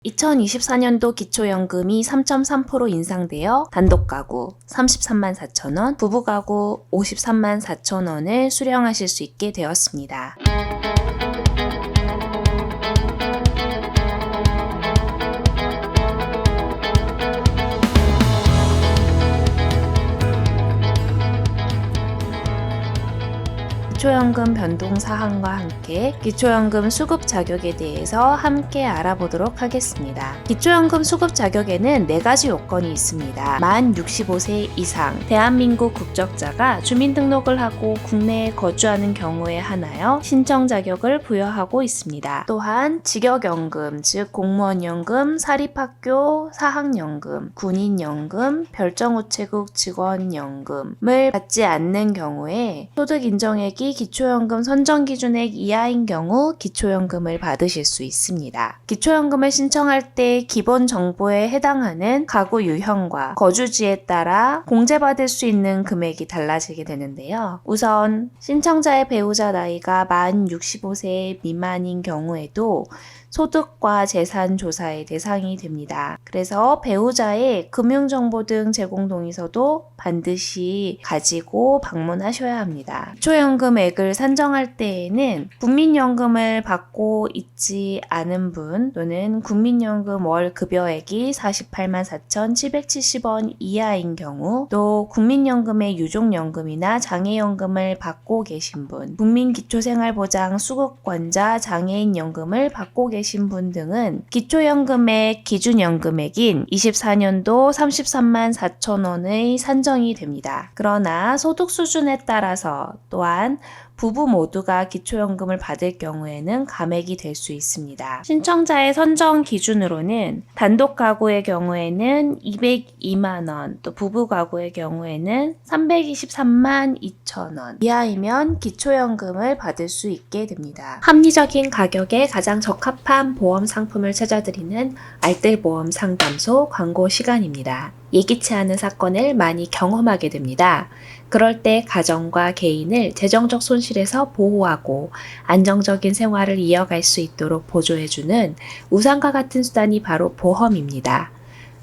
2024년도 기초연금이 3.3% 인상되어 단독가구 33만 4천원, 부부가구 53만 4천원을 수령하실 수 있게 되었습니다. 기초연금 변동 사항과 함께 기초연금 수급 자격에 대해서 함께 알아보도록 하겠습니다. 기초연금 수급 자격에는 4가지 요건이 있습니다. 만 65세 이상, 대한민국 국적자가 주민등록을 하고 국내에 거주하는 경우에 한하여 신청 자격을 부여하고 있습니다. 또한 직역연금, 즉 공무원연금, 사립학교 사학연금, 군인연금, 별정우체국 직원연금을 받지 않는 경우에 소득인정액이 기초연금 선정기준액 이하인 경우 기초연금을 받으실 수 있습니다. 기초연금을 신청할 때 기본 정보에 해당하는 가구 유형과 거주지에 따라 공제받을 수 있는 금액이 달라지게 되는데요. 우선 신청자의 배우자 나이가 만 65세 미만인 경우에도 소득과 재산 조사의 대상이 됩니다. 그래서 배우자의 금융정보 등 제공 동의서도 반드시 가지고 방문하셔야 합니다. 기초연금액을 산정할 때에는 국민연금을 받고 있지 않은 분 또는 국민연금 월 급여액이 48만 4,770원 이하인 경우, 또 국민연금의 유족연금이나 장애연금을 받고 계신 분, 국민기초생활보장 수급권자 장애인연금을 받고 계신 분 등은 기초연금의 기준연금액인 24년도 33만 4천원의 산정이 됩니다. 그러나 소득 수준에 따라서 또한 부부 모두가 기초연금을 받을 경우에는 감액이 될 수 있습니다. 신청자의 선정 기준으로는 단독 가구의 경우에는 202만원, 또 부부 가구의 경우에는 323만 2천원 이하이면 기초연금을 받을 수 있게 됩니다. 합리적인 가격에 가장 적합한 보험 상품을 찾아드리는 알뜰보험 상담소 광고 시간입니다. 예기치 않은 사건을 많이 경험하게 됩니다. 그럴 때 가정과 개인을 재정적 손실에서 보호하고 안정적인 생활을 이어갈 수 있도록 보조해주는 우상과 같은 수단이 바로 보험입니다.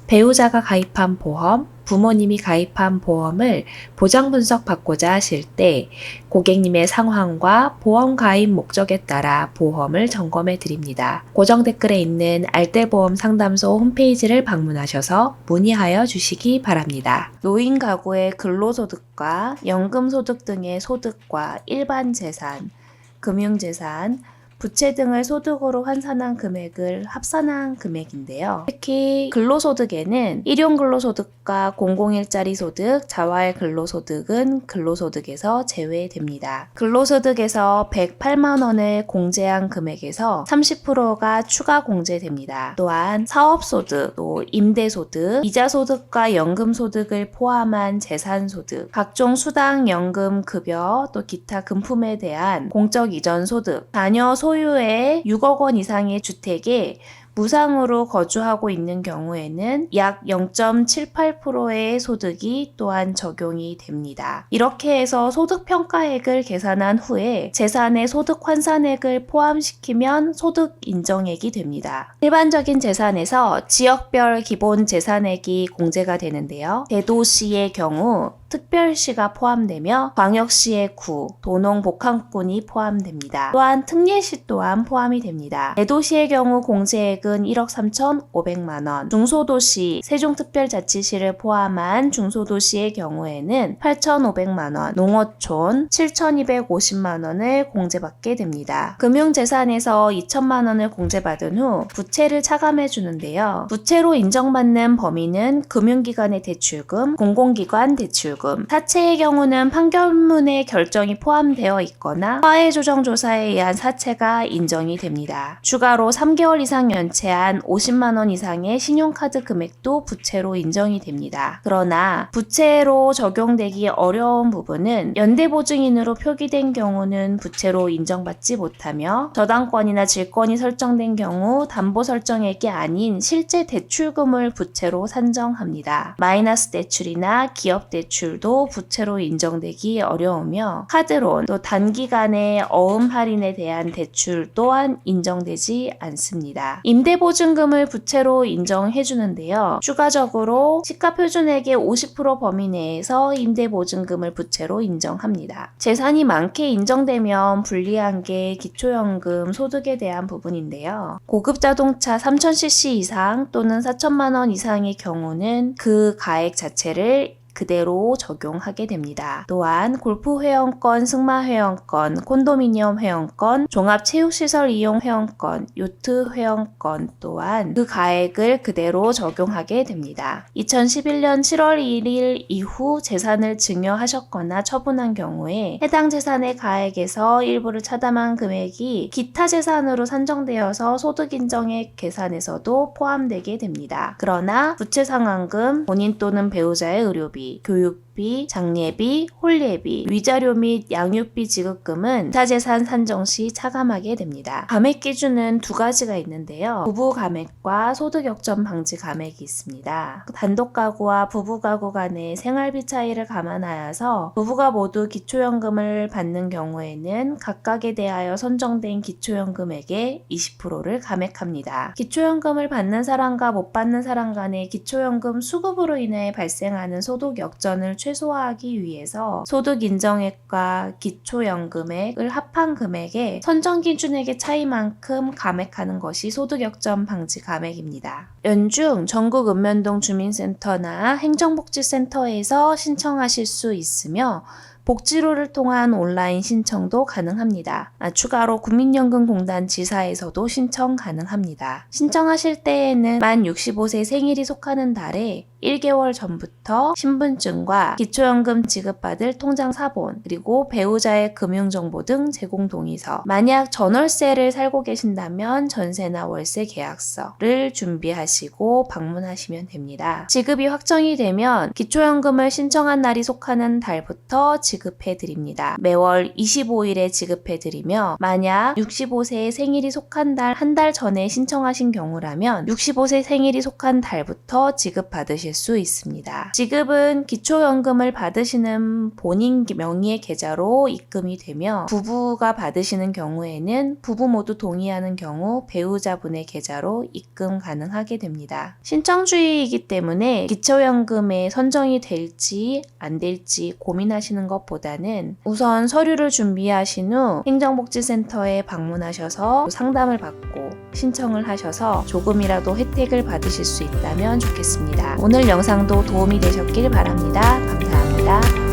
배우자가 가입한 보험, 부모님이 가입한 보험을 보장 분석받고자 하실 때 고객님의 상황과 보험 가입 목적에 따라 보험을 점검해 드립니다. 고정 댓글에 있는 알뜰보험 상담소 홈페이지를 방문하셔서 문의하여 주시기 바랍니다. 노인 가구의 근로소득과 연금소득 등의 소득과 일반 재산, 금융재산, 부채 등을 소득으로 환산한 금액을 합산한 금액인데요. 특히 근로소득에는 일용근로소득과 공공일자리 소득, 자활 근로소득은 근로소득에서 제외됩니다. 근로소득에서 108만 원을 공제한 금액에서 30%가 추가 공제됩니다. 또한 사업소득, 또 임대소득, 이자소득과 연금소득을 포함한 재산소득, 각종 수당, 연금, 급여, 또 기타 금품에 대한 공적 이전 소득, 자녀 소유의 6억 원 이상의 주택에 무상으로 거주하고 있는 경우에는 약 0.78%의 소득이 또한 적용이 됩니다. 이렇게 해서 소득평가액을 계산한 후에 재산의 소득 환산액을 포함시키면 소득 인정액이 됩니다. 일반적인 재산에서 지역별 기본 재산액이 공제가 되는데요. 대도시의 경우 특별시가 포함되며 광역시의 구, 도농 복합군이 포함됩니다. 또한 특례시 또한 포함이 됩니다. 대도시의 경우 공제액은 1억 3,500만 원, 중소도시, 세종특별자치시를 포함한 중소도시의 경우에는 8,500만 원, 농어촌 7,250만 원을 공제받게 됩니다. 금융재산에서 2천만 원을 공제받은 후 부채를 차감해 주는데요. 부채로 인정받는 범위는 금융기관의 대출금, 공공기관 대출금, 사채의 경우는 판결문에 결정이 포함되어 있거나 화해조정조사에 의한 사채가 인정이 됩니다. 추가로 3개월 이상 연체한 50만 원 이상의 신용카드 금액도 부채로 인정이 됩니다. 그러나 부채로 적용되기 어려운 부분은 연대보증인으로 표기된 경우는 부채로 인정받지 못하며 저당권이나 질권이 설정된 경우 담보 설정액이 아닌 실제 대출금을 부채로 산정합니다. 마이너스 대출이나 기업 대출 대출도 부채로 인정되기 어려우며 카드론 또 단기간의 어음 할인에 대한 대출 또한 인정되지 않습니다. 임대보증금을 부채로 인정해 주는데요. 추가적으로 시가표준액의 50% 범위 내에서 임대보증금을 부채로 인정합니다. 재산이 많게 인정되면 불리한 게 기초연금 소득에 대한 부분인데요. 고급 자동차 3000cc 이상 또는 4천만 원 이상의 경우는 그 가액 자체를 그대로 적용하게 됩니다. 또한 골프 회원권, 승마 회원권, 콘도미니엄 회원권, 종합체육시설 이용 회원권, 요트 회원권 또한 그 가액을 그대로 적용하게 됩니다. 2011년 7월 1일 이후 재산을 증여하셨거나 처분한 경우에 해당 재산의 가액에서 일부를 차담한 금액이 기타 재산으로 산정되어서 소득인정액 계산에서도 포함되게 됩니다. 그러나 부채상환금, 본인 또는 배우자의 의료비, 교육비, 장례비, 홀례비, 위자료 및 양육비 지급금은 기타재산 산정 시 차감하게 됩니다. 감액 기준은 두 가지가 있는데요. 부부 감액과 소득 역전 방지 감액이 있습니다. 단독 가구와 부부 가구 간의 생활비 차이를 감안하여서 부부가 모두 기초연금을 받는 경우에는 각각에 대하여 선정된 기초연금액의 20%를 감액합니다. 기초연금을 받는 사람과 못 받는 사람 간의 기초연금 수급으로 인해 발생하는 소득 역전을 최소화하기 위해서 소득 인정액과 기초연금액을 합한 금액의 선정 기준액의 차이만큼 감액하는 것이 소득 역전 방지 감액입니다. 연중 전국 읍면동 주민센터나 행정복지센터에서 신청하실 수 있으며 복지로를 통한 온라인 신청도 가능합니다. 추가로 국민연금공단 지사에서도 신청 가능합니다. 신청하실 때에는 만 65세 생일이 속하는 달에 1개월 전부터 신분증과 기초연금 지급받을 통장 사본, 그리고 배우자의 금융정보 등 제공 동의서, 만약 전월세를 살고 계신다면 전세나 월세 계약서를 준비하시고 방문하시면 됩니다. 지급이 확정이 되면 기초연금을 신청한 날이 속하는 달부터 지급해드립니다. 매월 25일에 지급해드리며 만약 65세의 생일이 속한 달 한 달 전에 신청하신 경우라면 65세 생일이 속한 달부터 지급받으실 수 있습니다. 지급은 기초연금을 받으시는 본인 명의의 계좌로 입금이 되며 부부가 받으시는 경우에는 부부 모두 동의하는 경우 배우자분의 계좌로 입금 가능하게 됩니다. 신청주의이기 때문에 기초연금에 선정이 될지 안 될지 고민하시는 것보다는 우선 서류를 준비하신 후 행정복지센터에 방문하셔서 상담을 받고 신청을 하셔서 조금이라도 혜택을 받으실 수 있다면 좋겠습니다. 오늘 영상도 도움이 되셨길 바랍니다. 감사합니다.